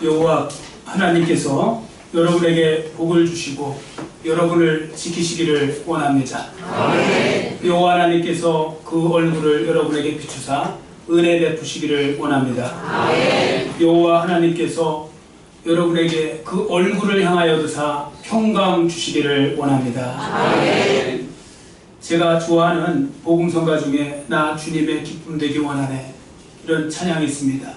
여호와 하나님께서 여러분에게 복을 주시고 여러분을 지키시기를 원합니다. 아멘. 여호와 하나님께서 그 얼굴을 여러분에게 비추사 은혜 베푸시기를 원합니다. 아멘. 여호와 하나님께서 여러분에게 그 얼굴을 향하여 드사 평강 주시기를 원합니다. 아멘. 제가 좋아하는 복음성가 중에 나 주님의 기쁨 되기 원하네, 이런 찬양이 있습니다.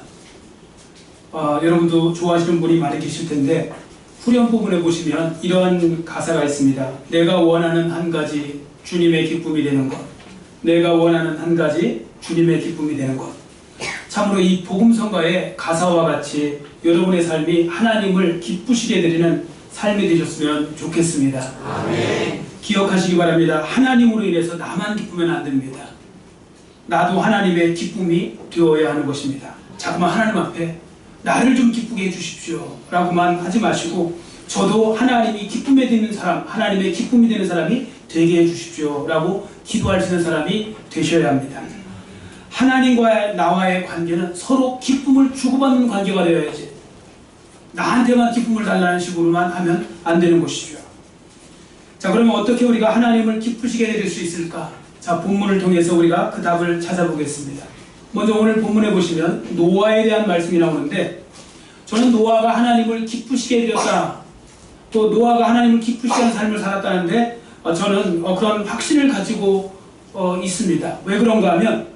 여러분도 좋아하시는 분이 많이 계실 텐데 후렴 부분에 보시면 이런 가사가 있습니다. 내가 원하는 한 가지 주님의 기쁨이 되는 것, 내가 원하는 한 가지 주님의 기쁨이 되는 것. 참으로 이 복음성가의 가사와 같이 여러분의 삶이 하나님을 기쁘시게 드리는 삶이 되셨으면 좋겠습니다. 아멘. 기억하시기 바랍니다. 하나님으로 인해서 나만 기쁘면 안 됩니다. 나도 하나님의 기쁨이 되어야 하는 것입니다. 자꾸만 하나님 앞에 나를 좀 기쁘게 해주십시오 라고만 하지 마시고, 저도 하나님이 기쁨에 되는 사람, 하나님의 기쁨이 되는 사람이 되게 해주십시오 라고 기도할 수 있는 사람이 되셔야 합니다. 하나님과 나와의 관계는 서로 기쁨을 주고받는 관계가 되어야지, 나한테만 기쁨을 달라는 식으로만 하면 안 되는 것이죠. 자, 그러면 어떻게 우리가 하나님을 기쁘시게 해드릴 수 있을까? 자, 본문을 통해서 우리가 그 답을 찾아보겠습니다. 먼저 오늘 본문에 보시면 노아에 대한 말씀이 나오는데, 저는 노아가 하나님을 기쁘시게 해드렸다, 또 노아가 하나님을 기쁘시게 하는 삶을 살았다는데 저는 그런 확신을 가지고 있습니다. 왜 그런가 하면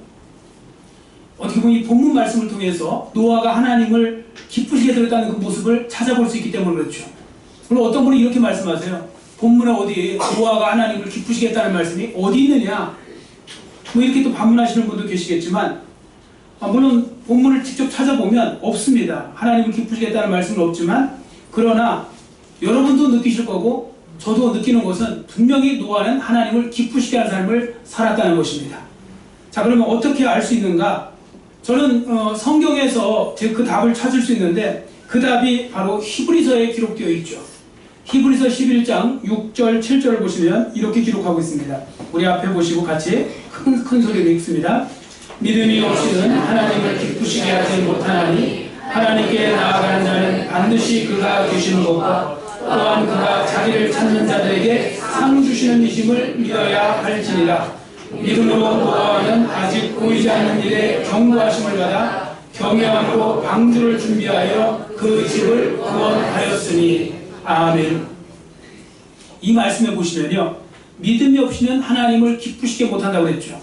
어떻게 보면 이 본문 말씀을 통해서 노아가 하나님을 기쁘시게 해드렸다는 그 모습을 찾아볼 수 있기 때문에 그렇죠. 물론 어떤 분이 이렇게 말씀하세요. 본문에 어디 노아가 하나님을 기쁘시게 했다는 말씀이 어디 있느냐, 뭐 이렇게 또 반문하시는 분도 계시겠지만, 물론 본문을 직접 찾아보면 없습니다. 하나님을 기쁘시게 했다는 말씀은 없지만, 그러나 여러분도 느끼실 거고 저도 느끼는 것은 분명히 노아는 하나님을 기쁘시게 하는 삶을 살았다는 것입니다. 자, 그러면 어떻게 알 수 있는가? 저는 성경에서 그 답을 찾을 수 있는데, 그 답이 바로 히브리서에 기록되어 있죠. 히브리서 11장 6절 7절을 보시면 이렇게 기록하고 있습니다. 우리 앞에 보시고 같이 큰 소리로 읽습니다. 믿음이 없이는 하나님을 기쁘시게 하지 못하나니 하나님께 나아가는 자는 반드시 그가 주시는 것과 또한 그가 자기를 찾는 자들에게 상 주시는 이심을 믿어야 할지니라. 믿음으로 노아는 아직 보이지 않는 일에 경고하심을 받아 경외함으로 방주를 준비하여 그 집을 구원하였으니. 아멘. 이 말씀에 보시면요, 믿음이 없이는 하나님을 기쁘시게 못한다고 그랬죠.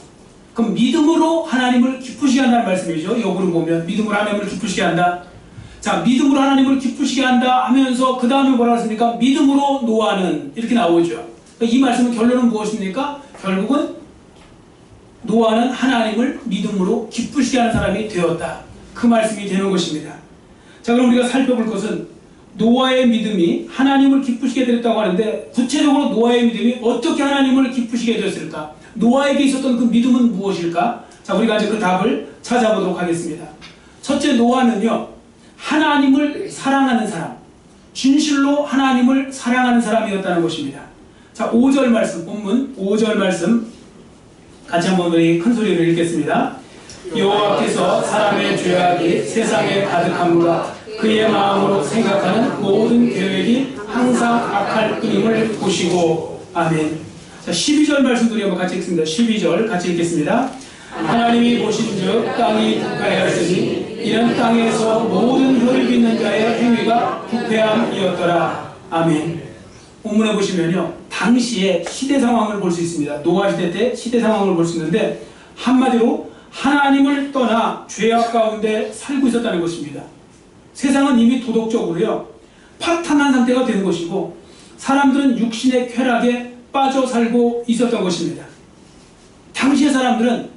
그럼 믿음으로 하나님을 기쁘시게 한다는 말씀이죠. 여부를 보면 믿음으로 하나님을 기쁘시게 한다. 자, 믿음으로 하나님을 기쁘시게 한다 하면서 그 다음에 뭐라고 했습니까? 믿음으로 노아는, 이렇게 나오죠. 이 말씀의 결론은 무엇입니까? 결국은 노아는 하나님을 믿음으로 기쁘시게 하는 사람이 되었다, 그 말씀이 되는 것입니다. 자, 그럼 우리가 살펴볼 것은 노아의 믿음이 하나님을 기쁘시게 되었다고 하는데, 구체적으로 노아의 믿음이 어떻게 하나님을 기쁘시게 되었을까? 노아에게 있었던 그 믿음은 무엇일까? 자, 우리가 이제 그 답을 찾아보도록 하겠습니다. 첫째, 노아는요, 하나님을 사랑하는 사람, 진실로 하나님을 사랑하는 사람이었다는 것입니다. 자, 5절 말씀, 본문 5절 말씀 같이 한번 우리 큰 소리로 읽겠습니다. 여호와께서 사람의 죄악이 세상에 가득함과 그의 마음으로 생각하는 모든 계획이 항상 악할 뿐임을 보시고. 아멘. 자, 12절 말씀도 우리 한번 같이 읽습니다. 12절 같이 읽겠습니다. 하나님이 보신즉 땅이 부패하였으니 이런 땅에서 모든 혈을 빚는 자의 행위가 부패함이었더라. 아멘. 본문에 보시면요, 당시의 시대 상황을 볼 수 있습니다. 노아 시대 때 시대 상황을 볼 수 있는데, 한마디로 하나님을 떠나 죄악 가운데 살고 있었다는 것입니다. 세상은 이미 도덕적으로요, 파탄한 상태가 된 것이고, 사람들은 육신의 쾌락에 빠져 살고 있었던 것입니다. 당시의 사람들은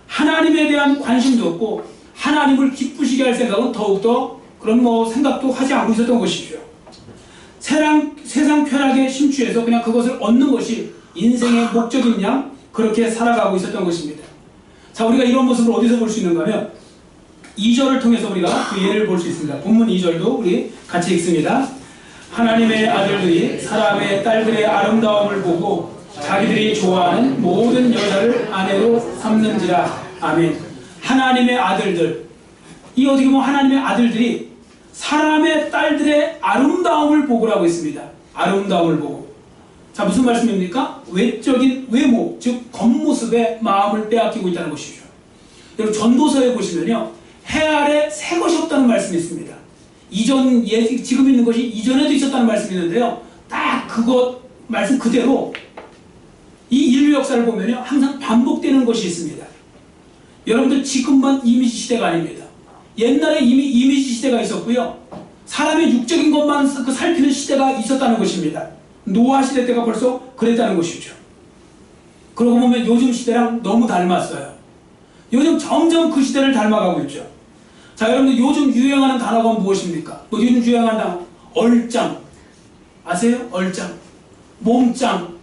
하나님에 대한 관심도 없고 하나님을 기쁘시게 할 생각은 더욱더 그런 생각도 하지 않고 있었던 것이죠. 세상 쾌락에 심취해서 그냥 그것을 얻는 것이 인생의 목적인 양 그렇게 살아가고 있었던 것입니다. 자, 우리가 이런 모습을 어디서 볼 수 있는가 하면 2절을 통해서 우리가 그 예를 볼 수 있습니다. 본문 2절도 우리 같이 읽습니다. 하나님의 아들들이 사람의 딸들의 아름다움을 보고 자기들이 좋아하는 모든 여자를 아내로 삼는지라. 아멘. 하나님의 아들들, 이 어떻게 보면 하나님의 아들들이 사람의 딸들의 아름다움을 보고라고 했습니다. 아름다움을 보고. 자, 무슨 말씀입니까? 외적인 외모, 즉 겉모습에 마음을 빼앗기고 있다는 것이죠. 여러분 전도서에 보시면요, 해 아래 새 것이 없다는 말씀이 있습니다. 지금 있는 것이 이전에도 있었다는 말씀이 있는데요, 딱 그것 말씀 그대로 이 인류 역사를 보면요, 항상 반복되는 것이 있습니다. 여러분들 지금만 이미지 시대가 아닙니다. 옛날에 이미 이미지 시대가 있었고요, 사람의 육적인 것만 살피는 시대가 있었다는 것입니다. 노아 시대 때가 벌써 그랬다는 것이죠. 그러고 보면 요즘 시대랑 너무 닮았어요. 요즘 점점 그 시대를 닮아가고 있죠. 자, 여러분들 요즘 유행하는 단어가 무엇입니까? 요즘 유행하는 단어, 얼짱. 아세요? 얼짱. 몸짱.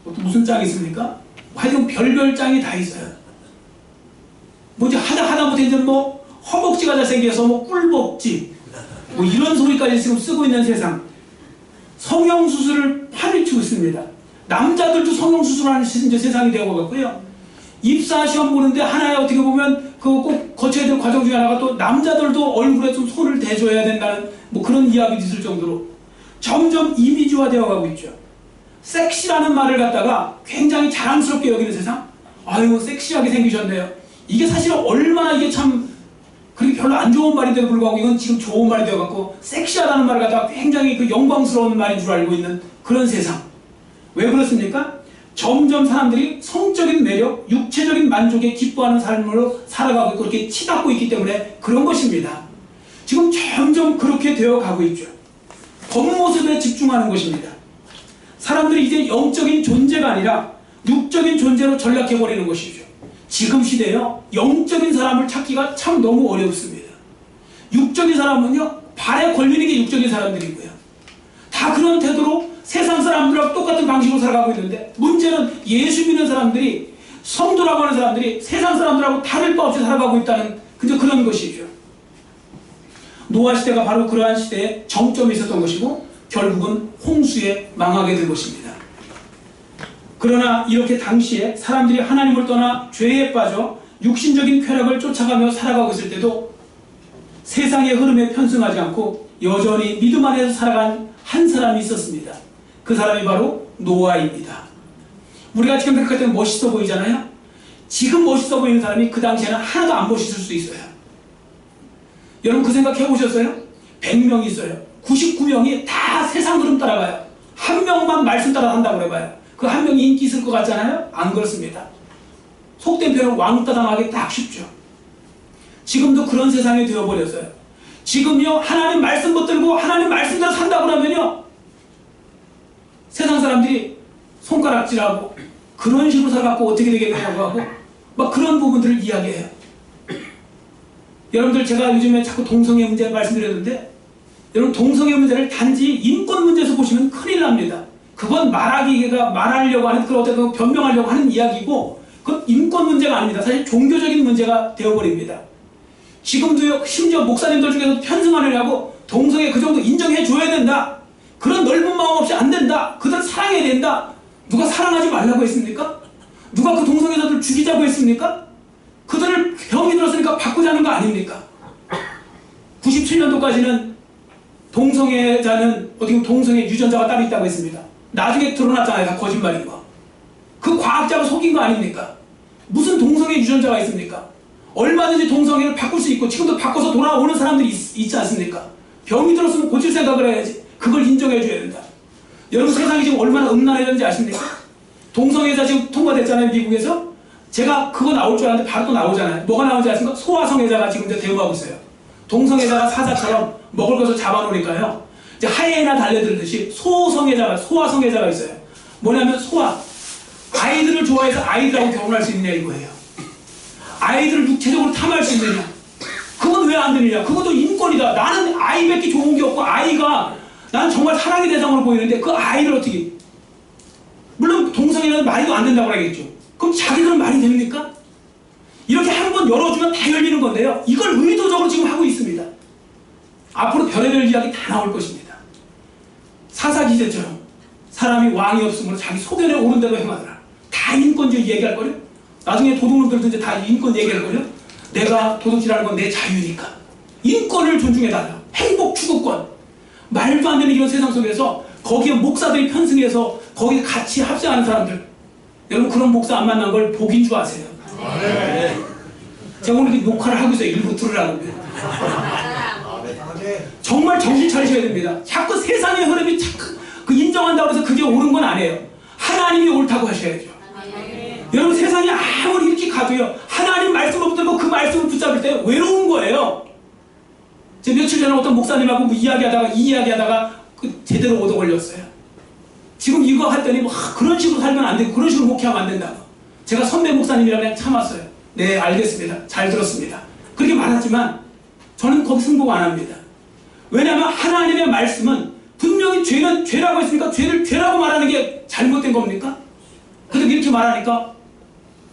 또 무슨 짱이 있습니까? 하여튼 별별 짱이 다 있어요. 뭐지 하다못해 이제 뭐 허벅지가 잘생겨서 뭐 꿀벅지 뭐 이런 소리까지 지금 쓰고 있는 세상. 성형수술을 파헤치고 있습니다. 남자들도 성형수술하는 세상이 되어가고요. 입사 시험 보는데 하나에 어떻게 보면 그 꼭 거쳐야 될 과정 중에 하나가 또 남자들도 얼굴에 좀 손을 대줘야 된다는 뭐 그런 이야기도 있을 정도로 점점 이미지화 되어가고 있죠. 섹시라는 말을 갖다가 굉장히 자랑스럽게 여기는 세상. 아유, 섹시하게 생기셨네요. 이게 사실 얼마나 이게 참 그렇게 별로 안 좋은 말인데도 불구하고 이건 지금 좋은 말이 되어갖고 섹시하다는 말을 갖다가 굉장히 그 영광스러운 말인 줄 알고 있는 그런 세상. 왜 그렇습니까? 점점 사람들이 성적인 매력, 육체적인 만족에 기뻐하는 삶으로 살아가고 있고 그렇게 치닫고 있기 때문에 그런 것입니다. 지금 점점 그렇게 되어가고 있죠. 겉모습에 집중하는 것입니다. 사람들이 이제 영적인 존재가 아니라 육적인 존재로 전락해버리는 것이죠. 지금 시대에요, 영적인 사람을 찾기가 참 너무 어렵습니다. 육적인 사람은요, 발에 걸리는 게 육적인 사람들이고요. 다 그런 태도로 세상 사람들하고 똑같은 방식으로 살아가고 있는데, 문제는 예수 믿는 사람들이, 성도라고 하는 사람들이 세상 사람들하고 다를 바 없이 살아가고 있다는 그런 것이죠. 노아 시대가 바로 그러한 시대에 정점이 있었던 것이고 결국은 홍수에 망하게 된 것입니다. 그러나 이렇게 당시에 사람들이 하나님을 떠나 죄에 빠져 육신적인 쾌락을 쫓아가며 살아가고 있을 때도 세상의 흐름에 편승하지 않고 여전히 믿음 안에서 살아간 한 사람이 있었습니다. 그 사람이 바로 노아입니다. 우리가 지금 생각할 때는 멋있어 보이잖아요. 지금 멋있어 보이는 사람이 그 당시에는 하나도 안 멋있을 수 있어요. 여러분 그 생각 해보셨어요? 100명이 있어요. 99명이 다 세상 흐름 따라가요. 한 명만 말씀 따라 한다고 해봐요. 그 한 명이 인기 있을 것 같잖아요? 안 그렇습니다. 속된 표현은 왕따 당하기 딱 쉽죠. 지금도 그런 세상이 되어버렸어요. 지금요, 하나님 말씀 붙들고 하나님 말씀대로 산다고 하면요, 세상 사람들이 손가락질하고 그런 식으로 살아갖고 어떻게 되겠냐고 하고 막 그런 부분들을 이야기해요. 여러분들 제가 요즘에 자꾸 동성애 문제 말씀드렸는데, 여러분 동성애 문제를 단지 인권 문제에서 보시면 큰일 납니다. 그건 말하려고 하는 그런 어떤 변명하려고 하는 이야기고, 그건 인권 문제가 아닙니다. 사실 종교적인 문제가 되어버립니다. 지금도요, 심지어 목사님들 중에서 편승하느냐고 동성애 그 정도 인정해 줘야 된다. 그런 넓은 마음 없이 안 된다. 그들 사랑해야 된다. 누가 사랑하지 말라고 했습니까? 누가 그 동성애자들 죽이자고 했습니까? 그들을 병이 들었으니까 바꾸자는 거 아닙니까? 97년도까지는 동성애자는 어떻게 보면 동성애 유전자가 따로 있다고 했습니다. 나중에 드러났잖아요. 다 거짓말인 거. 그 과학자가 속인 거 아닙니까? 무슨 동성애 유전자가 있습니까? 얼마든지 동성애를 바꿀 수 있고 지금도 바꿔서 돌아오는 사람들이 있지 않습니까? 병이 들었으면 고칠 생각을 해야지. 그걸 인정해 줘야 된다. 여러분 세상이 지금 얼마나 음란해졌는지 아십니까? 동성애자 지금 통과됐잖아요. 미국에서. 제가 그거 나올 줄 알았는데 바로 또 나오잖아요. 뭐가 나오는지 아십니까? 소아성애자가 지금 이제 대우하고 있어요. 동성애자가 사자처럼 먹을 것을 잡아놓으니까요, 이제 하이에나 달려들듯이 소아성애자가 있어요. 뭐냐면 아이들을 좋아해서 아이들하고 결혼할 수 있느냐 이거예요. 아이들을 육체적으로 탐할 수 있느냐. 그건 왜 안 되느냐. 그것도 인권이다. 나는 아이밖에 좋은 게 없고 나는 정말 사랑의 대상으로 보이는데 그 아이를 어떻게. 물론 동성애는 말도 안 된다고 하겠죠. 그럼 자기들은 말이 됩니까? 이렇게 한 번 열어주면 다 열리는 건데요, 이걸 의도적으로 지금 하고 있습니다. 앞으로 별의별 이야기 다 나올 것입니다. 사사기제처럼 사람이 왕이 없으므로 자기 소견에 오른 대로 행하더라. 다 인권주의 얘기할 거요. 나중에 도둑놈들도 이제 다 인권 얘기할 거요. 내가 도둑질하는 건 내 자유니까 인권을 존중해달라. 추구권, 말도 안 되는 이런 세상 속에서 거기에 목사들이 편승해서 거기에 같이 합세하는 사람들, 여러분 그런 목사 안 만난 걸 복인 줄 아세요? 네. 제가 오늘 녹화를 하고 있어요. 일부 들으라고. 정말 정신 차리셔야 됩니다. 자꾸 세상의 흐름이 자꾸 그 인정한다고 해서 그게 옳은 건 아니에요. 하나님이 옳다고 하셔야죠. 여러분 세상이 아무리 이렇게 가도요, 하나님 말씀을 붙들고 그 말씀을 붙잡을 때 외로운 거예요. 제가 며칠 전에 어떤 목사님하고 뭐 이야기하다가 제대로 얻어 걸렸어요. 지금 이거 했더니 뭐 그런 식으로 살면 안 되고 그런 식으로 목회하면 안 된다고. 제가 선배 목사님이라 그냥 참았어요. 네, 알겠습니다. 잘 들었습니다. 그렇게 말하지만 저는 거기 승복 안 합니다. 왜냐하면 하나님의 말씀은 분명히 죄는 죄라고 했으니까 죄를 죄라고 말하는 게 잘못된 겁니까? 그래서 이렇게 말하니까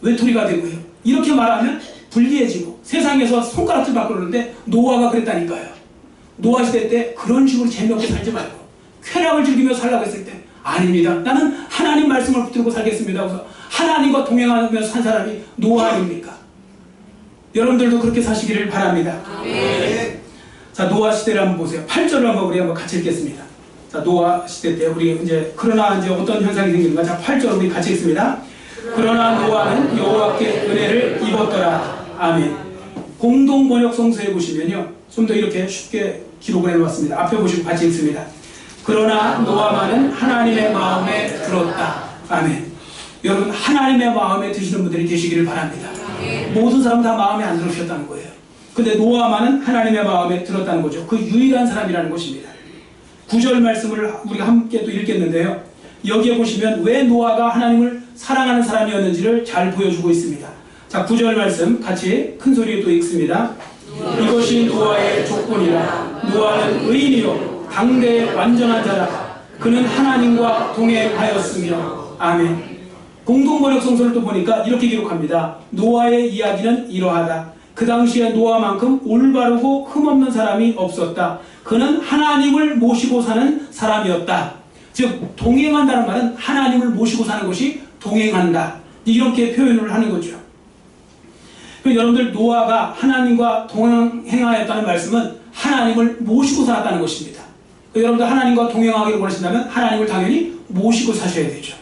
외톨이가 되고요. 이렇게 말하면 불리해지고 세상에서 손가락질 받고 그러는데 노아가 그랬다니까요. 노아 시대 때 그런 식으로 재미없게 살지 말고 쾌락을 즐기며 살라고 했을 때 아닙니다. 나는 하나님 말씀을 붙들고 살겠습니다. 그래서 하나님과 동행하면서 산 사람이 노아 아닙니까? 여러분들도 그렇게 사시기를 바랍니다. 네. 자, 노아 시대를 한번 보세요. 8절을 한번 우리 한번 같이 읽겠습니다. 자, 노아 시대 때 우리 그러나 어떤 현상이 생기는가? 자, 8절 우리 같이 읽습니다. 그러나 노아는 여호와께 은혜를 입었더라. 아멘. 공동 번역 성서에 보시면요, 좀 더 이렇게 쉽게 기록을 해놓았습니다. 앞에 보시고 같이 읽습니다. 그러나 노아만은 하나님의 마음에 들었다. 아멘. 여러분 하나님의 마음에 드시는 분들이 계시기를 바랍니다. 모든 사람 다 마음에 안 들으셨다는 거예요. 근데 노아만은 하나님의 마음에 들었다는 거죠. 그 유일한 사람이라는 것입니다. 9절 말씀을 우리가 함께 또 읽겠는데요, 여기에 보시면 왜 노아가 하나님을 사랑하는 사람이었는지를 잘 보여주고 있습니다. 자, 9절 말씀 같이 큰 소리로 또 읽습니다. 이것이 노아의 조건이라. 노아는 의인이요 당대의 완전한 자라. 그는 하나님과 동행하였으며. 아멘. 공동번역 성서를 또 보니까 이렇게 기록합니다. 노아의 이야기는 이러하다. 그 당시에 노아만큼 올바르고 흠없는 사람이 없었다. 그는 하나님을 모시고 사는 사람이었다. 즉 동행한다는 말은 하나님을 모시고 사는 것이 동행한다, 이렇게 표현을 하는 거죠. 여러분들 노아가 하나님과 동행하였다는 말씀은 하나님을 모시고 살았다는 것입니다. 여러분들 하나님과 동행하기를 원하신다면 하나님을 당연히 모시고 사셔야 되죠.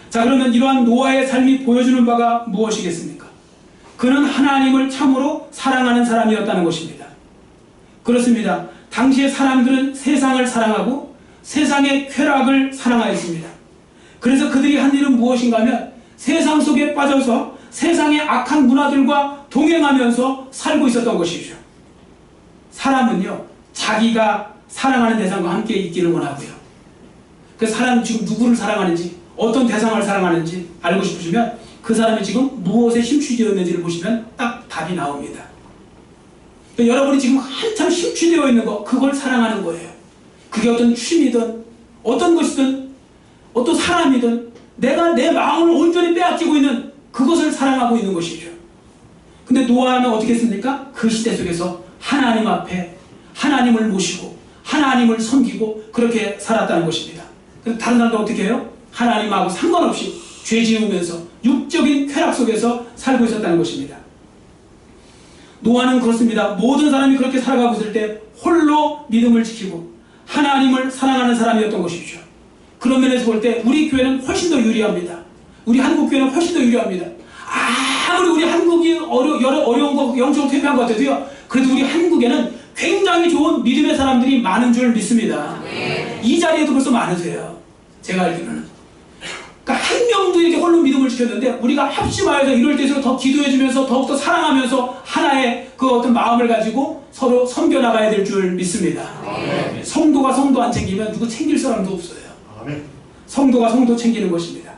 자, 그러면 이러한 노아의 삶이 보여주는 바가 무엇이겠습니까? 그는 하나님을 참으로 사랑하는 사람이었다는 것입니다. 그렇습니다. 당시의 사람들은 세상을 사랑하고 세상의 쾌락을 사랑하였습니다. 그래서 그들이 한 일은 무엇인가 하면 세상 속에 빠져서 세상의 악한 문화들과 동행하면서 살고 있었던 것이죠. 사람은요, 자기가 사랑하는 대상과 함께 있기를 원하고요. 그 사람이 지금 누구를 사랑하는지, 어떤 대상을 사랑하는지 알고 싶으시면 그 사람이 지금 무엇에 심취되어 있는지를 보시면 딱 답이 나옵니다. 여러분이 지금 한참 심취되어 있는 거, 그걸 사랑하는 거예요. 그게 어떤 취미든 어떤 것이든 어떤 사람이든 내가 내 마음을 온전히 빼앗기고 있는 그것을 사랑하고 있는 것이죠. 근데 노아는 어떻게 했습니까? 그 시대 속에서 하나님 앞에 하나님을 모시고 하나님을 섬기고 그렇게 살았다는 것입니다. 그래서 다른 사람도 어떻게 해요? 하나님하고 상관없이 죄 지으면서 육적인 쾌락 속에서 살고 있었다는 것입니다. 노아는 그렇습니다. 모든 사람이 그렇게 살아가고 있을 때 홀로 믿음을 지키고 하나님을 사랑하는 사람이었던 것이죠. 그런 면에서 볼 때 우리 교회는 훨씬 더 유리합니다. 우리 한국 교회는 훨씬 더 유리합니다. 아무리 우리 한국이 여러 어려운 거 영적으로 퇴폐한 것 같아도요, 그래도 우리 한국에는 굉장히 좋은 믿음의 사람들이 많은 줄 믿습니다. 이 자리에도 벌써 많으세요. 제가 알기로는. 그러니까 한 명도 이렇게 홀로 믿음을 지켰는데 우리가 합심하여서 이럴 때일수록 더 기도해주면서 더욱더 사랑하면서 하나의 그 어떤 마음을 가지고 서로 섬겨나가야 될 줄 믿습니다. 성도가 성도 안 챙기면 누구 챙길 사람도 없어요. 성도가 성도 챙기는 것입니다.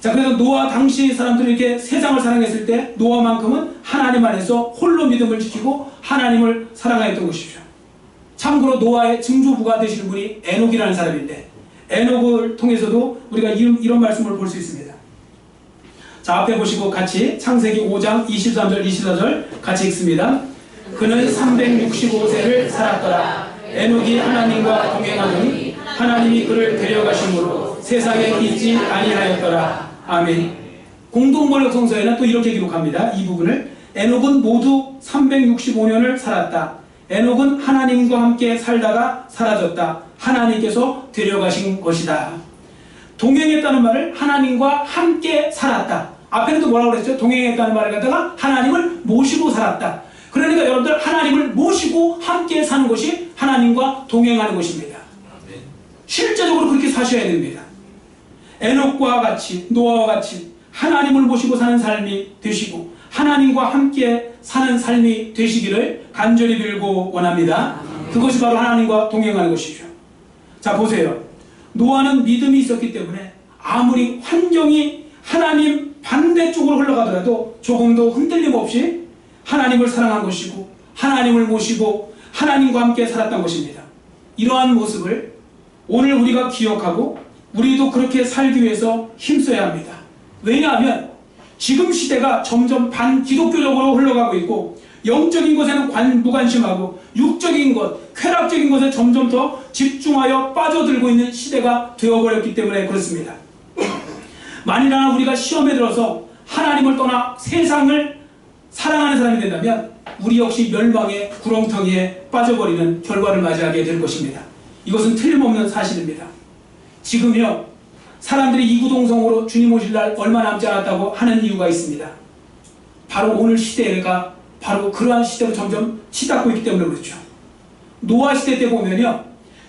자, 그래서 노아 당시 사람들이 이렇게 세상을 사랑했을 때 노아만큼은 하나님 안에서 홀로 믿음을 지키고 하나님을 사랑하였던 것이죠. 참고로 노아의 증조부가 되시는 분이 에녹이라는 사람인데 에녹을 통해서도 우리가 이런 말씀을 볼 수 있습니다. 자, 앞에 보시고 같이 창세기 5장 23절 24절 같이 읽습니다. 그는 365세를 살았더라. 에녹이 하나님과 동행하더니 하나님이 그를 데려가심으로 세상에 있지 아니하였더라. 아멘. 공동번역 성서에는 또 이렇게 기록합니다. 이 부분을 에녹은 모두 365년을 살았다. 에녹은 하나님과 함께 살다가 사라졌다. 하나님께서 데려가신 것이다. 동행했다는 말을 하나님과 함께 살았다. 앞에는 또 뭐라고 그랬죠? 동행했다는 말을 갖다가 하나님을 모시고 살았다. 그러니까 여러분들 하나님을 모시고 함께 사는 것이 하나님과 동행하는 것입니다. 실제적으로 그렇게 사셔야 됩니다. 에녹과 같이, 노아와 같이 하나님을 모시고 사는 삶이 되시고 하나님과 함께 사는 삶이 되시기를 간절히 빌고 원합니다. 그것이 바로 하나님과 동행하는 것이죠. 자, 보세요. 노아는 믿음이 있었기 때문에 아무리 환경이 하나님 반대쪽으로 흘러가더라도 조금도 흔들림 없이 하나님을 사랑한 것이고 하나님을 모시고 하나님과 함께 살았던 것입니다. 이러한 모습을 오늘 우리가 기억하고 우리도 그렇게 살기 위해서 힘써야 합니다. 왜냐하면 지금 시대가 점점 반기독교적으로 흘러가고 있고 영적인 것에는 무관심하고 육적인 것, 쾌락적인 것에 점점 더 집중하여 빠져들고 있는 시대가 되어버렸기 때문에 그렇습니다. 만일이나 우리가 시험에 들어서 하나님을 떠나 세상을 사랑하는 사람이 된다면 우리 역시 멸망의 구렁텅이에 빠져버리는 결과를 맞이하게 될 것입니다. 이것은 틀림없는 사실입니다. 지금요, 사람들이 이구동성으로 주님 오실 날 얼마 남지 않았다고 하는 이유가 있습니다. 바로 오늘 시대가 바로 그러한 시대로 점점 치닫고 있기 때문에 그렇죠. 노아 시대 때 보면요,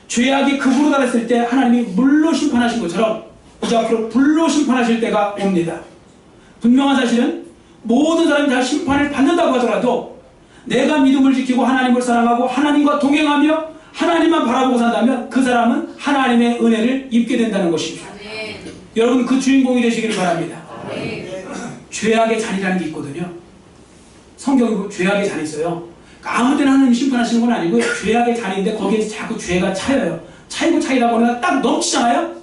죄악이 극으로 달했을 때 하나님이 물로 심판하신 것처럼 이제 앞으로 불로 심판하실 때가 옵니다. 분명한 사실은 모든 사람이 다 심판을 받는다고 하더라도 내가 믿음을 지키고 하나님을 사랑하고 하나님과 동행하며 하나님만 바라보고 산다면 그 사람은 하나님의 은혜를 입게 된다는 것입니다. 여러분, 그 주인공이 되시기를 바랍니다. 죄악의 잔이라는 게 있거든요. 성경에 죄악의 잔이 있어요. 아무 때나 하나님 심판하시는 건 아니고 죄악의 잔인데 거기에 자꾸 죄가 차여요. 차이다 보니까 딱 넘치잖아요.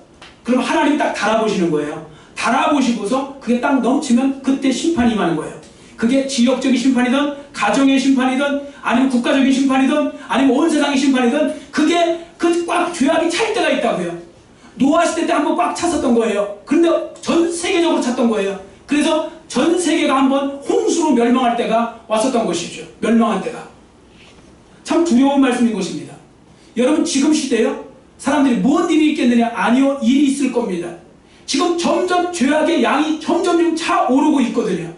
그럼 하나님이 딱 달아보시는 거예요. 달아보시고서 그게 딱 넘치면 그때 심판이 임하는 거예요. 그게 지역적인 심판이든 가정의 심판이든 아니면 국가적인 심판이든 아니면 온 세상의 심판이든 그게 꽉 죄악이 찰 때가 있다고요. 노아 시대 때 한번 꽉 찼었던 거예요. 그런데 전 세계적으로 찼던 거예요. 그래서 전 세계가 한번 홍수로 멸망할 때가 왔었던 것이죠. 멸망한 때가. 참 두려운 말씀인 것입니다. 여러분, 지금 시대요, 사람들이 뭔 일이 있겠느냐? 아니요, 일이 있을 겁니다. 지금 점점 죄악의 양이 점점 차오르고 있거든요.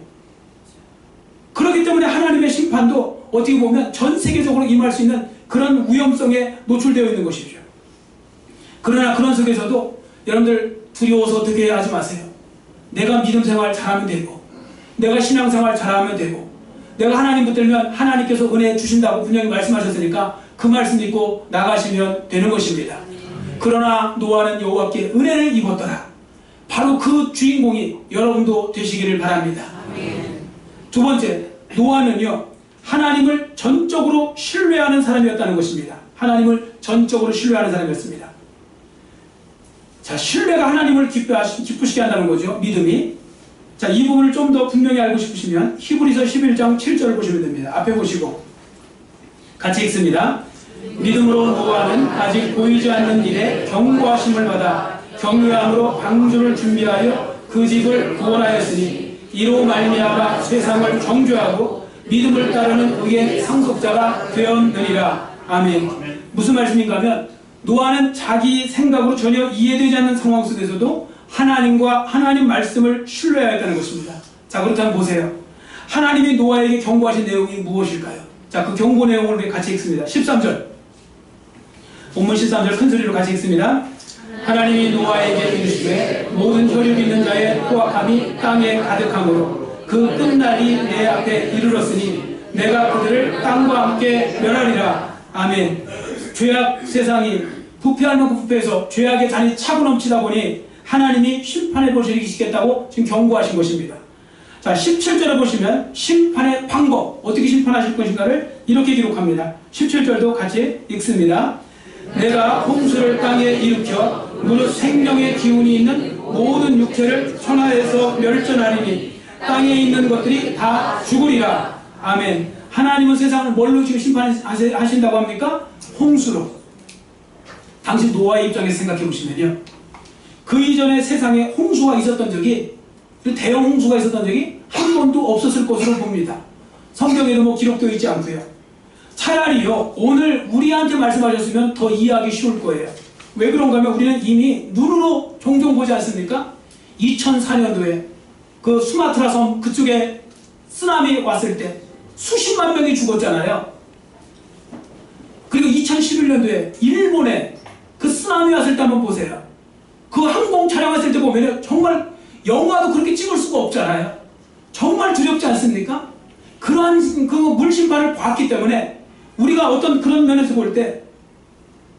그렇기 때문에 하나님의 심판도 어떻게 보면 전 세계적으로 임할 수 있는 그런 위험성에 노출되어 있는 것이죠. 그러나 그런 속에서도 여러분들 두려워서 어떻게 하지 마세요. 내가 믿음 생활 잘하면 되고 내가 신앙 생활 잘하면 되고 내가 하나님 붙들면 하나님께서 은혜 주신다고 분명히 말씀하셨으니까 그 말씀 믿고 나가시면 되는 것입니다. 그러나 노아는 여호와께 은혜를 입었더라. 바로 그 주인공이 여러분도 되시기를 바랍니다. 두 번째, 노아는요, 하나님을 전적으로 신뢰하는 사람이었다는 것입니다. 하나님을 전적으로 신뢰하는 사람이었습니다. 자, 신뢰가 하나님을 기쁘시게 한다는 거죠. 믿음이. 자, 이 부분을 좀 더 분명히 알고 싶으시면 히브리서 11장 7절을 보시면 됩니다. 앞에 보시고 같이 읽습니다. 믿음으로 노아는 아직 보이지 않는 일에 경고하심을 받아 경외함으로 방주를 준비하여 그 집을 구원하였으니 이로 말미암아 세상을 정죄하고 믿음을 따르는 의의 상속자가 되었느니라. 아멘. 무슨 말씀인가 하면 노아는 자기 생각으로 전혀 이해되지 않는 상황 속에서도 하나님과 하나님 말씀을 신뢰하였다는 것입니다. 자, 그렇다면 보세요. 하나님이 노아에게 경고하신 내용이 무엇일까요? 자, 그 경고 내용을 우리 같이 읽습니다. 13절. 본문 13절 큰 소리로 같이 읽습니다. 하나님이 노아에게 이르시되 모든 혈육 있는 자의 포악함이 땅에 가득하므로 그 끝날이 내 앞에 이르렀으니 내가 그들을 땅과 함께 멸하리라. 아멘. 죄악 세상이 부패할 만큼 부패해서 죄악의 잔이 차고 넘치다 보니 하나님이 심판해 보시겠다고 지금 경고하신 것입니다. 자, 17절에 보시면 심판의 방법, 어떻게 심판하실 것인가를 이렇게 기록합니다. 17절도 같이 읽습니다. 내가 홍수를 땅에 일으켜 무릇 생명의 기운이 있는 모든 육체를 천하에서 멸절하리니 땅에 있는 것들이 다 죽으리라. 아멘. 하나님은 세상을 뭘로 지금 심판하신다고 합니까? 홍수로. 당신 노아의 입장에서 생각해 보시면요, 그 이전에 세상에 홍수가 있었던 적이, 대형 홍수가 있었던 적이 한 번도 없었을 것으로 봅니다. 성경에도 뭐 기록되어 있지 않고요. 차라리요, 오늘 우리한테 말씀하셨으면 더 이해하기 쉬울 거예요. 왜 그런가 하면 우리는 이미 눈으로 종종 보지 않습니까? 2004년도에 그 수마트라 섬 그쪽에 쓰나미 왔을 때 수십만 명이 죽었잖아요. 그리고 2011년도에 일본에 그 쓰나미 왔을 때 한번 보세요. 그 항공 촬영했을 때 보면 정말 영화도 그렇게 찍을 수가 없잖아요. 정말 두렵지 않습니까? 그러한 그 물심판을 봤기 때문에 우리가 어떤 그런 면에서 볼 때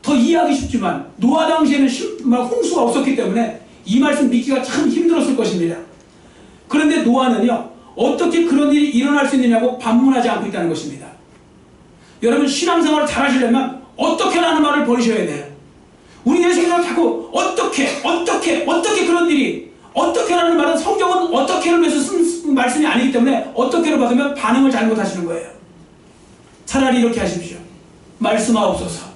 더 이해하기 쉽지만 노아 당시에는 홍수가 없었기 때문에 이 말씀 믿기가 참 힘들었을 것입니다. 그런데 노아는요, 어떻게 그런 일이 일어날 수 있느냐고 반문하지 않고 있다는 것입니다. 여러분, 신앙생활을 잘 하시려면 어떻게라는 말을 버리셔야 돼요. 우리 예수님은 자꾸 어떻게 그런 일이, 어떻게라는 말은 성경은 어떻게를 위해서 쓴 말씀이 아니기 때문에 어떻게를 받으면 반응을 잘못하시는 거예요. 차라리 이렇게 하십시오. 말씀하옵소서.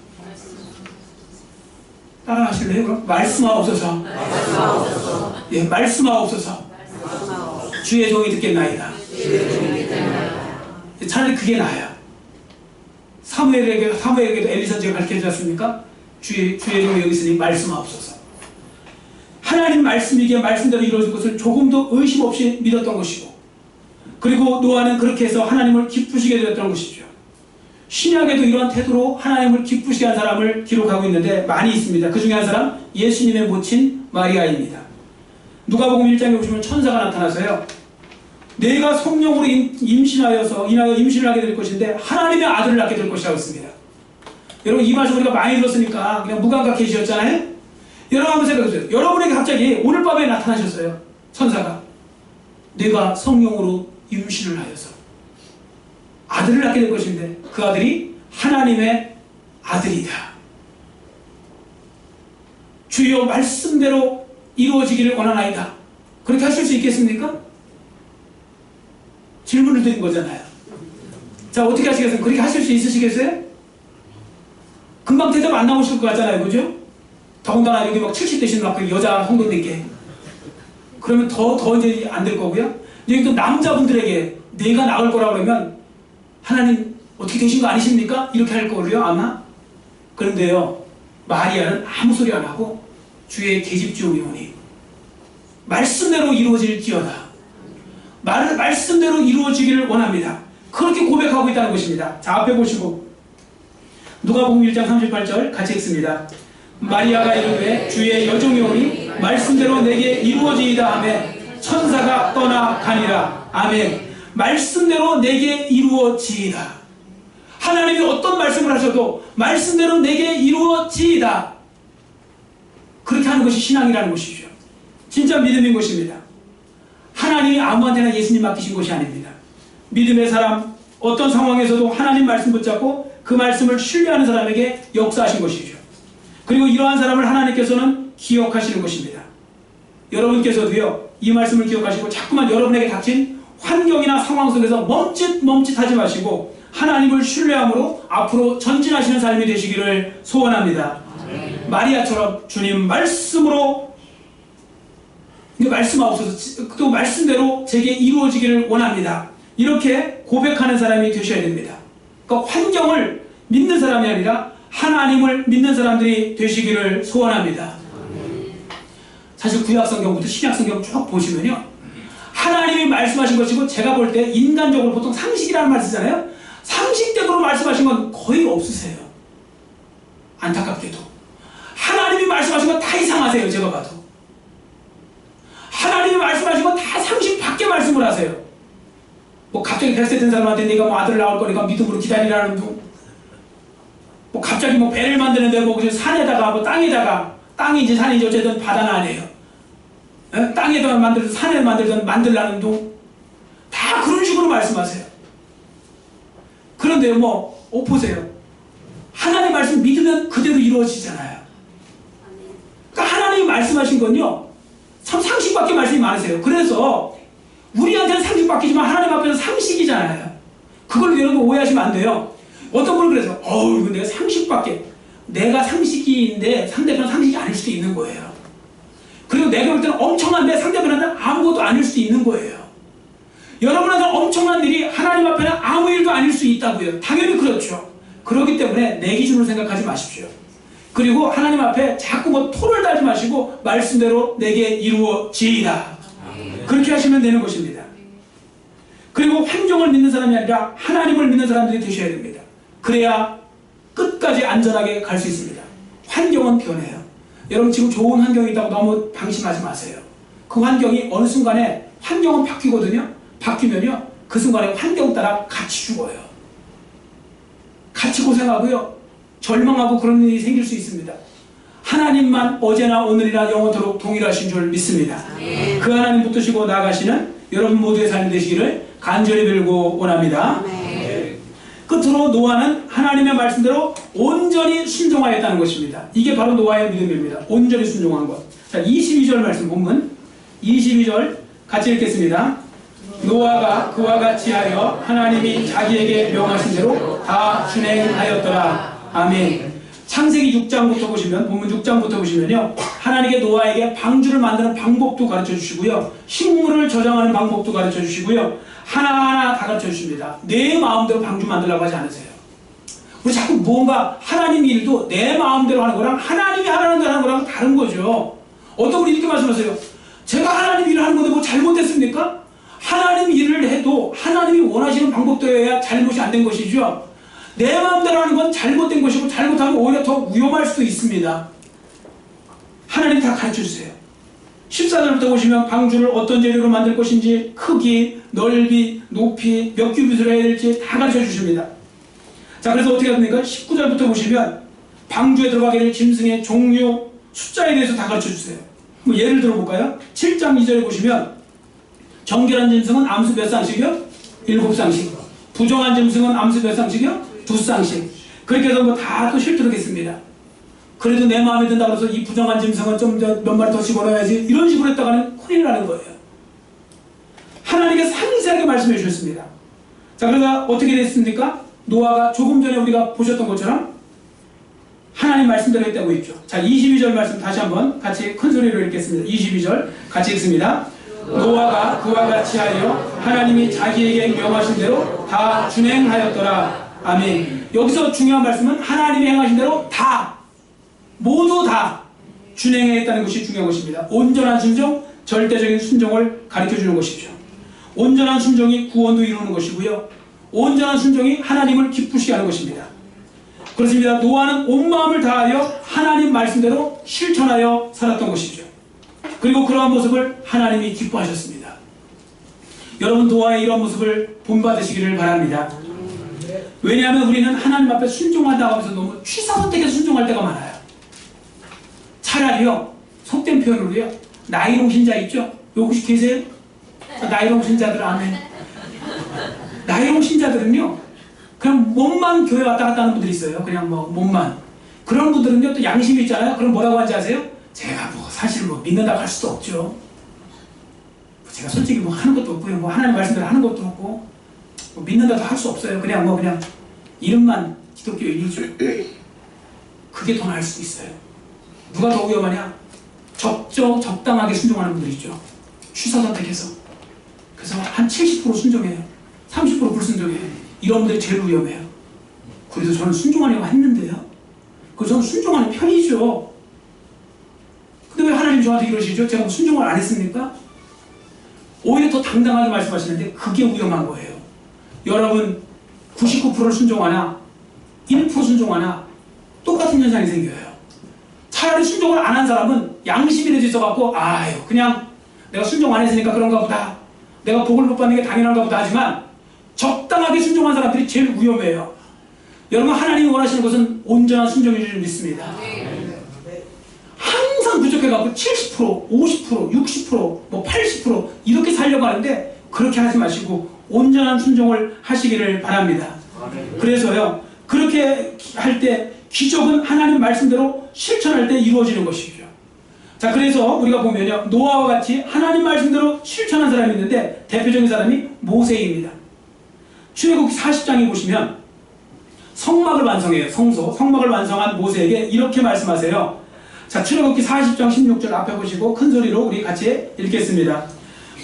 따라 하실래요? 그럼? 말씀하옵소서. 예, 말씀하옵소서. 주의 종이 듣겠나이다. 차라리 그게 나아요. 사무엘에게도 엘리사제가 가르쳐주지 않습니까? 주의 종이 여기 있으니 말씀하옵소서. 하나님 말씀이기에 말씀대로 이루어질 것을 조금도 의심 없이 믿었던 것이고, 그리고 노아는 그렇게 해서 하나님을 기쁘시게 되었던 것이죠. 신약에도 이러한 태도로 하나님을 기쁘시게 한 사람을 기록하고 있는데 많이 있습니다. 그 중에 한 사람, 예수님의 모친 마리아입니다. 누가복음 1장에 보시면 천사가 나타나서요, 내가 성령으로 임신하여 임신을 하게 될 것인데 하나님의 아들을 낳게 될 것이라고 했습니다. 여러분, 이 말씀 우리가 많이 들었으니까 그냥 무감각해지셨잖아요. 여러분 한번 생각해보세요. 여러분에게 갑자기 오늘 밤에 나타나셨어요. 천사가. 내가 성령으로 임신을 하여서 아들을 낳게 될 것인데 그 아들이 하나님의 아들이다. 주여 말씀대로 이루어지기를 원하나이다. 그렇게 하실 수 있겠습니까? 질문을 드린 거잖아요. 자, 어떻게 하시겠어요? 그렇게 하실 수 있으시겠어요? 금방 대답 안 나오실 것 같잖아요. 그죠? 더군다나 여기 막 70대신 막 여자 성도님께 그러면 더 이제 안 될 거고요. 여기 또 남자분들에게 내가 나올 거라고 그러면 하나님 어떻게 되신 거 아니십니까? 이렇게 할 거고요, 아마. 그런데요, 마리아는 아무 소리 안 하고 주의 계집종이오니 말씀대로 이루어질지어다. 말씀대로 이루어지기를 원합니다. 그렇게 고백하고 있다는 것입니다. 자, 앞에 보시고 누가복음 1장 38절 같이 읽습니다. 마리아가 이르되 주의 여종이오니 말씀대로 내게 이루어지이다 하매 천사가 떠나가니라. 아멘. 말씀대로 내게 이루어지이다. 하나님이 어떤 말씀을 하셔도 말씀대로 내게 이루어지이다. 그렇게 하는 것이 신앙이라는 것이죠. 진짜 믿음인 것입니다. 하나님이 아무한테나 예수님 맡기신 것이 아닙니다. 믿음의 사람, 어떤 상황에서도 하나님 말씀 붙잡고 그 말씀을 신뢰하는 사람에게 역사하신 것이죠. 그리고 이러한 사람을 하나님께서는 기억하시는 것입니다. 여러분께서도요, 이 말씀을 기억하시고 자꾸만 여러분에게 닥친 환경이나 상황 속에서 멈칫하지 마시고 하나님을 신뢰함으로 앞으로 전진하시는 삶이 되시기를 소원합니다. 마리아처럼 주님 말씀으로 말씀하옵소서, 또 말씀대로 제게 이루어지기를 원합니다. 이렇게 고백하는 사람이 되셔야 됩니다. 그러니까 환경을 믿는 사람이 아니라 하나님을 믿는 사람들이 되시기를 소원합니다. 사실 구약성경부터 신약성경 쭉 보시면요, 하나님이 말씀하신 것이고 제가 볼 때 인간적으로 보통 상식이라는 말 쓰잖아요. 상식적으로 말씀하신 건 거의 없으세요. 안타깝게도 하나님이 말씀하신 건 다 이상하세요. 제가 봐도 하나님이 말씀하신 건 다 상식 밖에 말씀을 하세요. 뭐 갑자기 100세 된 사람한테 네가 뭐 아들 낳을 거니까 믿음으로 기다리라는 둥, 뭐 갑자기 뭐 배를 만드는데 뭐 산에다가 뭐 땅인지 산인지 어쨌든 바다는 아니에요. 땅에다 만들든 산에 만들든 만들라는 둥, 다 그런 식으로 말씀하세요. 그런데 뭐 보세요. 하나님의 말씀 믿으면 그대로 이루어지잖아요. 그러니까 하나님이 말씀하신 건요, 참 상식밖에 말씀이 많으세요. 그래서 우리한테는 상식밖이지만 하나님 앞에서는 상식이잖아요. 그걸 여러분 오해하시면 안 돼요. 어떤 분은 그래서 이거 내가 상식밖에, 내가 상식인데 상대편은 상식이 아닐 수도 있는 거예요. 그리고 내가 볼 때는 엄청난데 상대편한테는 아무것도 아닐 수도 있는 거예요. 여러분한테는 엄청난 일이 하나님 앞에는 아무 일도 아닐 수 있다고요. 당연히 그렇죠. 그렇기 때문에 내 기준으로 생각하지 마십시오. 그리고 하나님 앞에 자꾸 뭐 토를 달지 마시고 말씀대로 내게 이루어지이다. 그렇게 하시면 되는 것입니다. 그리고 환경을 믿는 사람이 아니라 하나님을 믿는 사람들이 되셔야 됩니다. 그래야 끝까지 안전하게 갈 수 있습니다. 환경은 변해요. 여러분 지금 좋은 환경이 있다고 너무 방심하지 마세요. 그 환경이 어느 순간에 환경은 바뀌거든요. 바뀌면요 그 순간에 환경 따라 같이 죽어요. 같이 고생하고요 절망하고 그런 일이 생길 수 있습니다. 하나님만 어제나 오늘이나 영원토록 동일하신 줄 믿습니다. 그 하나님 붙드시고 나아가시는 여러분 모두의 삶이 되시기를 간절히 빌고 원합니다. 끝으로 노아는 하나님의 말씀대로 온전히 순종하였다는 것입니다. 이게 바로 노아의 믿음입니다. 온전히 순종한 것. 자, 22절 말씀 본문 22절 같이 읽겠습니다. 노아가 그와 같이 하여 하나님이 자기에게 명하신 대로 다 준행하였더라. 아멘. 창세기 6장부터 보시면 본문 6장부터 보시면요 하나님께 노아에게 방주를 만드는 방법도 가르쳐 주시고요 식물을 저장하는 방법도 가르쳐 주시고요 하나하나 다 가르쳐 주십니다. 내 마음대로 방주 만들라고 하지 않으세요. 우리 자꾸 뭔가 하나님 일도 내 마음대로 하는 거랑 하나님이 하라는 대로 하는 거랑 다른 거죠. 어떤 분이 이렇게 말씀하세요. 제가 하나님 일을 하는 건데 뭐 잘못됐습니까? 하나님 일을 해도 하나님이 원하시는 방법대로여야 잘못이 안 된 것이죠. 내 마음대로 하는 건 잘못된 것이고 잘못하면 오히려 더 위험할 수도 있습니다. 하나님 다 가르쳐주세요. 14절부터 보시면 방주를 어떤 재료로 만들 것인지 크기, 넓이, 높이, 몇 규빗으로 해야 될지 다 가르쳐 주십니다. 자 그래서 어떻게 합니까? 19절부터 보시면 방주에 들어가게 될 짐승의 종류, 숫자에 대해서 다 가르쳐 주세요. 뭐 예를 들어 볼까요? 7장 2절에 보시면 정결한 짐승은 암수 몇 쌍씩이요? 7쌍씩. 부정한 짐승은 암수 몇 쌍씩이요? 2쌍씩. 그렇게 해서 뭐 다 또 실도록했습니다. 그래도 내 마음에 든다고 해서 이 부정한 짐승은 좀 몇 마리 더 집어넣어야지 이런 식으로 했다가는 큰일 나는 거예요. 하나님께 상세하게 말씀해 주셨습니다. 자 그러다 어떻게 됐습니까? 노아가 조금 전에 우리가 보셨던 것처럼 하나님 말씀대로 했다고 했죠. 자 22절 말씀 다시 한번 같이 큰 소리로 읽겠습니다. 22절 같이 읽습니다. 노아가 그와 같이 하여 하나님이 자기에게 명하신 대로 다 준행하였더라. 아멘. 여기서 중요한 말씀은 하나님이 행하신 대로 다 모두 다 준행했다는 것이 중요한 것입니다. 온전한 순종, 절대적인 순종을 가르쳐주는 것이죠. 온전한 순종이 구원도 이루는 것이고요. 온전한 순종이 하나님을 기쁘시게 하는 것입니다. 그렇습니다. 노아는 온 마음을 다하여 하나님 말씀대로 실천하여 살았던 것이죠. 그리고 그러한 모습을 하나님이 기뻐하셨습니다. 여러분 노아의 이런 모습을 본받으시기를 바랍니다. 왜냐하면 우리는 하나님 앞에 순종한다고 하면서 너무 취사선택해서 순종할 때가 많아요. 차라리요 속된 표현으로요 나이롱 신자 있죠? 여기 혹시 계세요? 나이롱 신자들 아멘. 나이롱 신자들은요 그냥 몸만 교회 왔다 갔다 하는 분들이 있어요. 그냥 뭐 몸만. 그런 분들은요 또 양심이 있잖아요. 그럼 뭐라고 하는지 아세요? 제가 뭐 사실 뭐 믿는다고 할 수도 없죠. 제가 솔직히 뭐 하는 것도 없고요. 뭐 하나님 말씀대로 하는 것도 없고 뭐 믿는다고 할 수 없어요. 그냥 이름만 기독교인이죠. 그게 더 나을 수도 있어요. 누가 더 위험하냐? 적당하게 순종하는 분들 있죠. 취사선택해서. 그래서 한 70% 순종해요. 30% 불순종해요. 이런 분들이 제일 위험해요. 그래도 저는 순종하려고 했는데요. 그래서 저는 순종하는 편이죠. 근데 왜 하나님 저한테 이러시죠? 제가 순종을 안 했습니까? 오히려 더 당당하게 말씀하시는데 그게 위험한 거예요. 여러분 99%를 순종하나 1% 순종하나 똑같은 현상이 생겨요. 차라리 순종을 안 한 사람은 양심이 있어갖고 아유 그냥 내가 순종 안 했으니까 그런가 보다. 내가 복을 못 받는 게 당연한가 보다 하지만 적당하게 순종한 사람들이 제일 위험해요. 여러분 하나님이 원하시는 것은 온전한 순종인 줄 믿습니다. 항상 부족해갖고 70%, 50%, 60%, 뭐 80% 이렇게 살려고 하는데 그렇게 하지 마시고 온전한 순종을 하시기를 바랍니다. 그래서요 그렇게 할 때 기적은 하나님 말씀대로 실천할 때 이루어지는 것이죠. 자 그래서 우리가 보면요 노아와 같이 하나님 말씀대로 실천한 사람이 있는데 대표적인 사람이 모세입니다. 출애굽기 40장에 보시면 성막을 완성해요. 성막을 완성한 모세에게 이렇게 말씀하세요. 자 출애굽기 40장 16절 앞에 보시고 큰 소리로 우리 같이 읽겠습니다.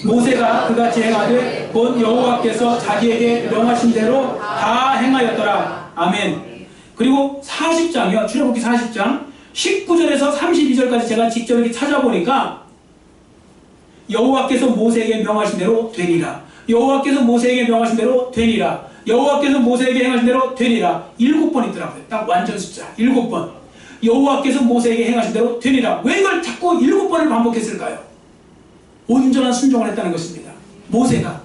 모세가 그같이 행하되 곧 여호와께서 자기에게 명하신 대로 다 행하였더라. 아멘. 그리고 40장이요. 출애굽기 40장 19절에서 32절까지 제가 직접 이렇게 찾아보니까 여호와께서 모세에게 명하신 대로 되리라. 여호와께서 모세에게 명하신 대로 되리라. 여호와께서 모세에게 행하신 대로 되리라. 7번 있더라고요. 딱 완전 숫자 7번. 여호와께서 모세에게 행하신 대로 되리라. 왜 이걸 자꾸 7번을 반복했을까요? 온전한 순종을 했다는 것입니다. 모세가.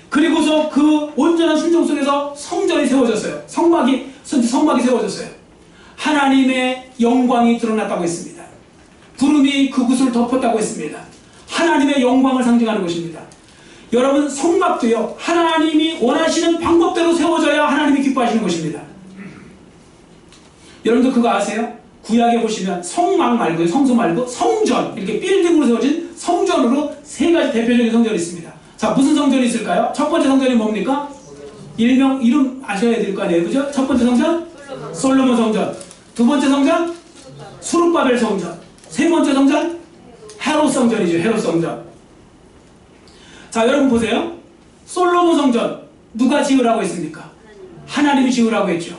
그리고서 그 온전한 순종 속에서 성전이 세워졌어요. 성막이 세워졌어요. 하나님의 영광이 드러났다고 했습니다. 구름이 그곳을 덮었다고 했습니다. 하나님의 영광을 상징하는 것입니다. 여러분, 성막도요, 하나님이 원하시는 방법대로 세워져야 하나님이 기뻐하시는 것입니다. 여러분들 그거 아세요? 구약에 보시면 성막 말고, 성소 말고 성전, 이렇게 빌딩으로 세워진 성전으로 3가지 대표적인 성전이 있습니다. 자, 무슨 성전이 있을까요? 첫 번째 성전이 뭡니까? 이름 아셔야 될 거 아니에요, 그죠? 첫 번째 성전? 솔로몬 성전. 두 번째 성전? 수룹바벨 성전. 세 번째 성전? 헤롯 성전이죠. 헤롯 성전. 자, 여러분 보세요. 솔로몬 성전 누가 지으라고 했습니까? 하나님이 지으라고 했죠.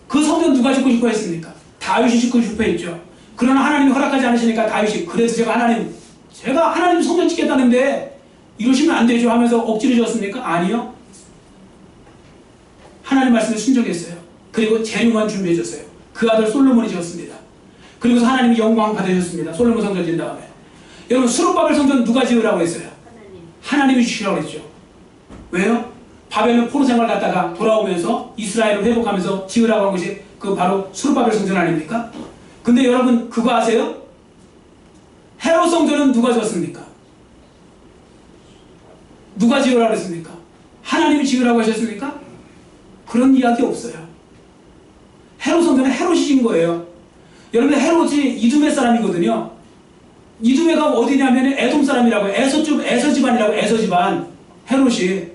그 성전 누가 짓고 싶어 했습니까? 다윗이 짓고 싶어 했죠. 그러나 하나님이 허락하지 않으시니까 다윗이 그래서 제가 하나님 성전 짓겠다는데 이러시면 안 되죠 하면서 억지로 지었습니까? 아니요. 하나님 말씀에 순종했어요. 그리고 재료만 준비해줬어요. 그 아들 솔로몬이 지었습니다. 그리고서 하나님이 영광 받으셨습니다. 솔로몬 성전 지은 다음에. 여러분, 수룹바벨 성전 누가 지으라고 했어요? 하나님이 지으라고 했죠. 왜요? 바벨론 포로 생활 갔다가 돌아오면서 이스라엘을 회복하면서 지으라고 한 것이 그 바로 수룹바벨 성전 아닙니까? 근데 여러분 그거 아세요? 헤롯 성전은 누가 지었습니까? 누가 지으라고 했습니까? 하나님이 지으라고 하셨습니까? 그런 이야기 없어요. 헤롯 성전은 헤롯이 지은 거예요. 여러분, 헤롯이 이두메 사람이거든요. 이두메가 어디냐면 에돔 사람이라고, 에서 집안이라고, 에서 집안. 헤롯이.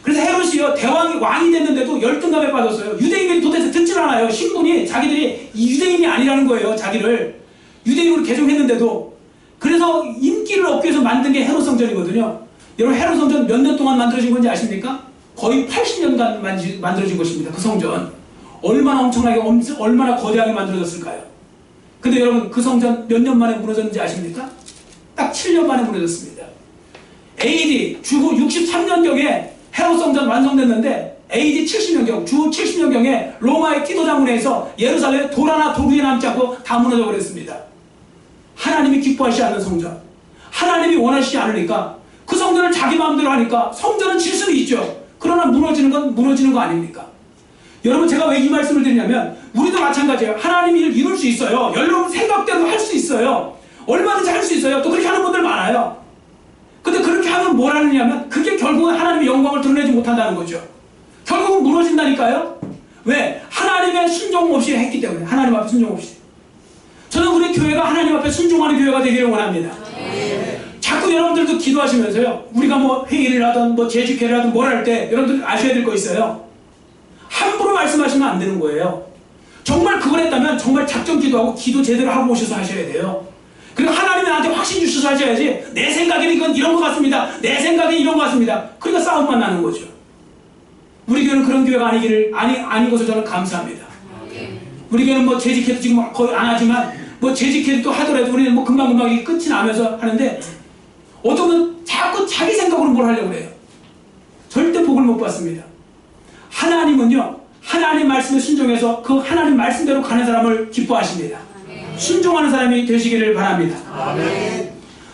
그래서 헤롯이요, 왕이 됐는데도 열등감에 빠졌어요. 유대인들이 도대체 듣질 않아요. 신분이 자기들이 유대인이 아니라는 거예요. 자기를 유대인으로 개종했는데도. 그래서 인기를 얻기 위해서 만든 게 헤롯 성전이거든요. 여러분, 헤롯 성전 몇 년 동안 만들어진 건지 아십니까? 거의 80년간 만들어진 것입니다. 그 성전 얼마나 엄청나게, 얼마나 거대하게 만들어졌을까요? 근데 여러분, 그 성전 몇 년 만에 무너졌는지 아십니까? 딱 7년 만에 무너졌습니다. AD 주후 63년경에 헤롯 성전 완성됐는데 AD 70년경, 주후 70년경에 로마의 티도 장군에서 예루살렘에 돌 하나 돌 위에 남지 않고 다 무너져 버렸습니다. 하나님이 기뻐하시지 않는 성전, 하나님이 원하시지 않으니까 그 성전을 자기 마음대로 하니까 성전은 질 수는 있죠. 그러나 무너지는 건 무너지는 거 아닙니까? 여러분, 제가 왜 이 말씀을 드리냐면 우리도 마찬가지예요. 하나님이 일을 이룰 수 있어요. 여러분 생각대로 할 수 있어요. 얼마든지 할 수 있어요. 또 그렇게 하는 분들 많아요. 근데 그렇게 하면 뭘 하느냐면 그게 결국은 하나님의 영광을 드러내지 못한다는 거죠. 결국은 무너진다니까요. 왜? 하나님의 순종 없이 했기 때문에. 하나님 앞에 순종 없이. 저는 우리 교회가 하나님 앞에 순종하는 교회가 되기를 원합니다. 자꾸 여러분들도 기도하시면서요, 우리가 뭐 회의를 하든 뭐 재직회를 하든 뭘 할 때 여러분들 아셔야 될 거 있어요. 함부로 말씀하시면 안 되는 거예요. 정말 그걸 했다면 정말 작전 기도하고 기도 제대로 하고 오셔서 하셔야 돼요. 그리고 하나님이 나한테 확신 주셔서 하셔야지, 내 생각에는 이건 이런 것 같습니다, 내 생각엔 이런 것 같습니다. 그러니까 싸움만 나는 거죠. 우리 교회는 그런 교회가 아닌 것을 저는 감사합니다. 우리 교회는 뭐 재직회도 지금 거의 안 하지만 뭐 재직회도 하더라도 우리는 뭐 금방금방 이게 끝이 나면서 하는데 어떤 분 자꾸 자기 생각으로 뭘 하려고 그래요. 절대 복을 못 받습니다. 하나님은요, 하나님 말씀에 순종해서 그 하나님 말씀대로 가는 사람을 기뻐하십니다. 순종하는 사람이 되시기를 바랍니다. 아멘.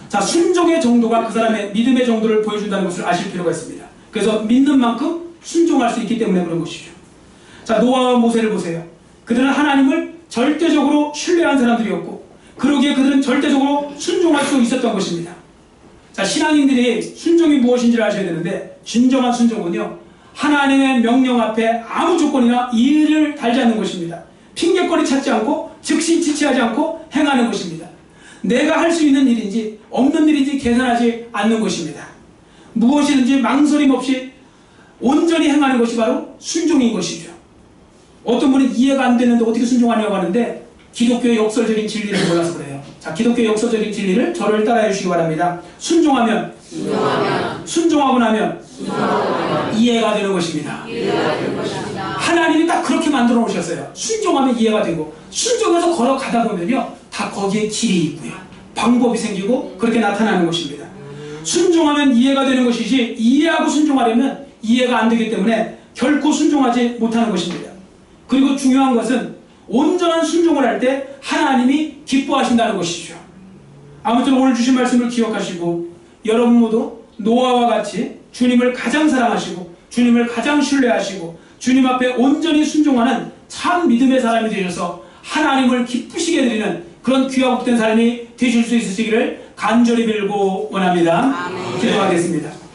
자, 순종의 정도가 그 사람의 믿음의 정도를 보여준다는 것을 아실 필요가 있습니다. 그래서 믿는 만큼 순종할 수 있기 때문에 그런 것이죠. 자, 노아와 모세를 보세요. 그들은 하나님을 절대적으로 신뢰한 사람들이었고, 그러기에 그들은 절대적으로 순종할 수 있었던 것입니다. 자, 신앙인들이 순종이 무엇인지를 아셔야 되는데, 진정한 순종은요, 하나님의 명령 앞에 아무 조건이나 이의를 달지 않는 것입니다. 핑계거리 찾지 않고 즉시 지체하지 않고 행하는 것입니다. 내가 할 수 있는 일인지 없는 일인지 계산하지 않는 것입니다. 무엇이든지 망설임 없이 온전히 행하는 것이 바로 순종인 것이죠. 어떤 분은 이해가 안 되는데 어떻게 순종하냐고 하는데 기독교의 역설적인 진리를 몰라서 그래요. 자, 기독교의 역설적인 진리를 저를 따라해 주시기 바랍니다. 순종하면 순종하고 나면 이해가 되는 것입니다. 하나님이 딱 그렇게 만들어 놓으셨어요. 순종하면 이해가 되고, 순종해서 걸어가다 보면요 다 거기에 길이 있고요 방법이 생기고 그렇게 나타나는 것입니다. 순종하면 이해가 되는 것이지, 이해하고 순종하려면 이해가 안 되기 때문에 결코 순종하지 못하는 것입니다. 그리고 중요한 것은 온전한 순종을 할 때 하나님이 기뻐하신다는 것이죠. 아무튼 오늘 주신 말씀을 기억하시고, 여러분 모두 노아와 같이 주님을 가장 사랑하시고 주님을 가장 신뢰하시고 주님 앞에 온전히 순종하는 참 믿음의 사람이 되셔서 하나님을 기쁘시게 드리는 그런 귀하고 복된 사람이 되실 수 있으시기를 간절히 빌고 원합니다. 기도하겠습니다.